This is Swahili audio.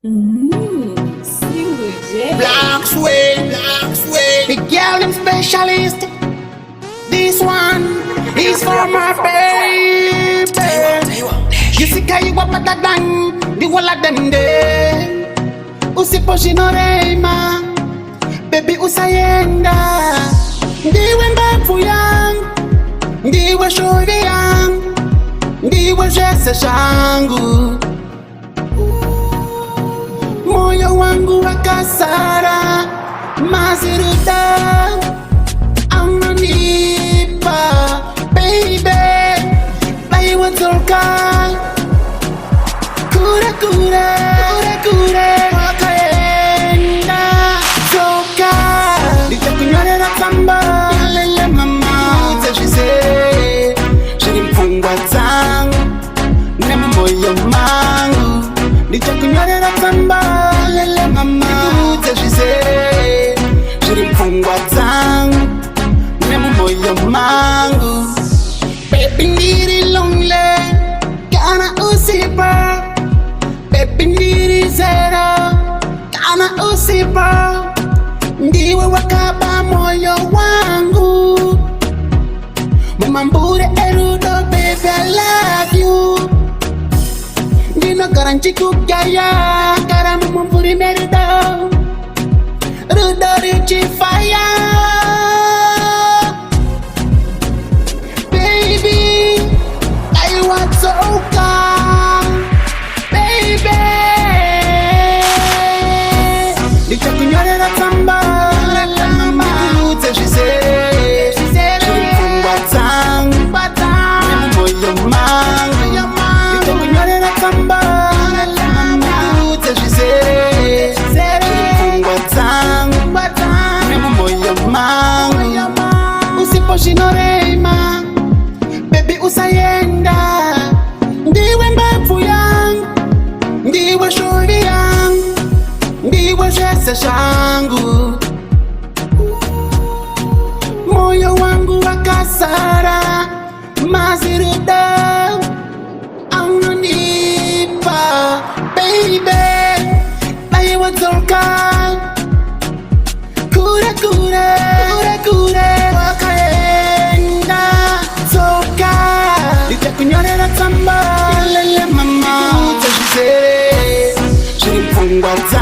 Single J. Black Sway, the girl in specialist. This one is for my baby. You see, you want better than the whole of them day. Usiposhinorema, baby usayenda. Ndiwe mbafu yangu, ndiwe shuri yangu, ndiwe jese shangu. Moyo wangu wakasara maziruta amanipa baby baiwa tolka kure wakaenda toka nitakunyorera kamba lele mama utashise shiri mfungwa zangu na moyo mangu nitakunyorera kamba lele mama utashise shiri mfungwa zangu na moyo mangu baby ndiri lonely kana usipa baby ndiri zero kana usipa ndiwe wakaba moyo wangu mumambure erudo baby I love you Dino garanti kugaya karamu mumpuri merido Rudo richi fire Baby I want to come Baby Nitakunyorera kamba Lala mama utashise Shirifungwa tangu Nemu moyo mangu Nitakunyorera kamba Lala mama utashise Shirifungwa tangu Nemu moyo mangu Usiposhinorema Baby usayenda Ndiwe mbafu yangu Ndiwe shuri yangu Ndiwe jese shangu Moyo wangu wakasara maziruda Aunanipa baby Baiwa tolka Kure wakaenda toka nitakunyorera kamba lele mama utashise shiri mfungwa zangu